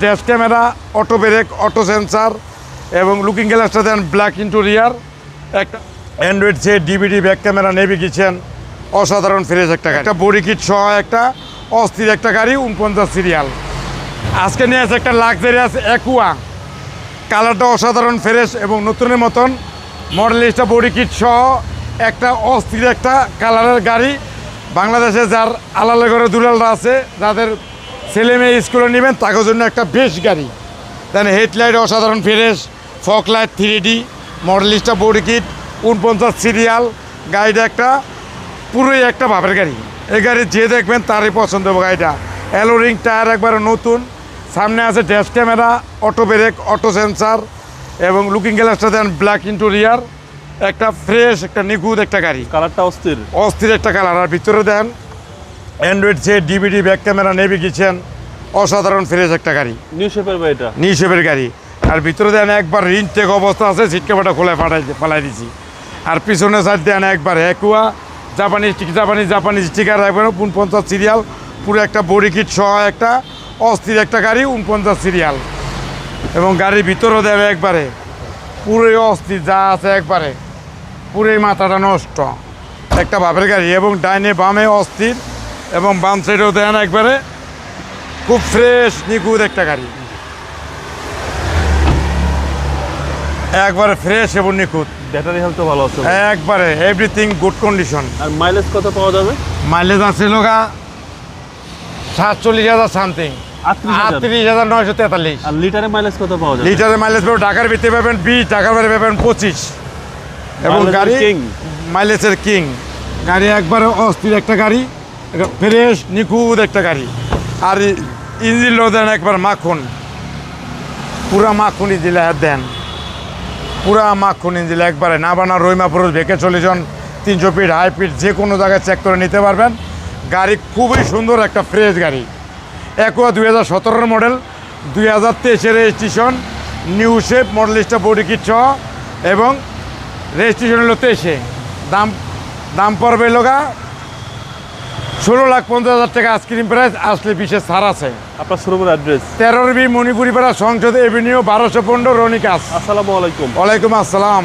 Dash camera, auto brake, auto sensor এবং looking গ্লাসটা then black interior, একটা android set, DVD, back camera, navigation, অসাধারণ fresh একটা গাড়ি, একটা বডি কিট সহ একটা অস্থির একটা গাড়ি, 49 সিরিয়াল। আজকে নিয়ে আসে একটা লাক্সারিয়াস অ্যাকুয়া, কালারটা অসাধারণ ফ্রেশ এবং নতুনের মতন মডেলিস্টটা বডি কিট সহ একটা অস্থির একটা কালারের গাড়ি। বাংলাদেশে যার আলাদা করে দুলালরা আছে, যাদের ছেলে মেয়ে স্কুলে নেবেন তাদের জন্য একটা বেশ গাড়ি। দেন হেডলাইট অসাধারণ ফ্রেশ, ফগ লাইট 3D, মডেলিস্টটা বডি কিট, 49 সিরিয়াল। গাড়িটা একটা পুরোই একটা ভাবের গাড়ি। এই গাড়ি যে দেখবেন তারই পছন্দ হবে গাড়িটা। অ্যালোরিং টায়ার একবারে নতুন, সামনে আছে dash camera, auto brake, auto sensor এবং লুকিং গ্লাসটা দেন ব্ল্যাক ইন্টেরিয়র, একটা ফ্রেশ একটা নিখুঁত একটা গাড়ি। কালারটা অস্থির একটা কালার। আর ভিতরে then android set, DVD, back camera, navigation, অসাধারণ ফ্রেশ একটা গাড়ি, নিউ শেপের বা এটা নিউ শেপের গাড়ি। আর ভিতরে দেন একবার রিনটেক অবস্থা আছে, সিট কভারটা খোলা ফালাই দিছি। আর পিছনে সাইড দেন একবার অ্যাকুয়া, জাপানিজ স্টিকার একবার 49 সিরিয়াল, পুরো একটা বডি কিট সহ একটা অস্থির একটা গাড়ি, 49 সিরিয়াল। এবং গাড়ির ভিতরেও দেবে একবারে পুরোই অস্থির, যা আছে একবারে পুরোই মাথাটা নষ্ট একটা ভাবের গাড়ি। এবং ডাইনে বামে অস্থির এবং বাম সাইডেও দেন একবারে খুব ফ্রেশ নিখুঁত একটা গাড়ি, একবারে ফ্রেশ এবং নিখুঁত। ব্যাটারি হেলথ তো ভালো আছে, একবারে এভরিথিং গুড কন্ডিশন। আর মাইলেজ কত পাওয়া যাবে? মাইলেজ আছে লোকা 47,000 সামথিং, 38,943। আর লিটারে মাইলেজ কত পাওয়া যাবে? লিটারে মাইলেজ পাবেন ঢাকার ভিতরে পাবেন 20, ঢাকার বাইরে পাবেন 25। এবং গাড়ি মাইলেজের কিং গাড়ি, একবারে অস্থির একটা গাড়ি, ফ্রেশ নিখুঁত একটা গাড়ি। আর ইঞ্জিন লো দেন একবার মাখন, পুরা মাখন ইঞ্জিন দেন, পুরা মাখন ইঞ্জিন একবারে না বানা রইমা পুরুষ ভেকে 300 ফিট হাই ফিট যে কোনো জায়গায় চেক করে নিতে পারবেন। গাড়ি খুবই সুন্দর একটা ফ্রেশ গাড়ি। Aqua 2017 model, 2023 registration, new shape, মডেলিস্টটা বডি কিট সহ এবং রেজিস্ট্রেশন হলো 23। দাম পড়বে লোকা 16,50,000 টাকা আইসক্রিম প্রাইস, আসলে বিশেষ ছাড় আছে। আপনার শোরুমের অ্যাড্রেস 13B মণিপুরি পাড়া, সংসদ এভিনিউ, 1215, রনিকাস। আসসালামু আলাইকুম। ওয়ালাইকুম আসসালাম।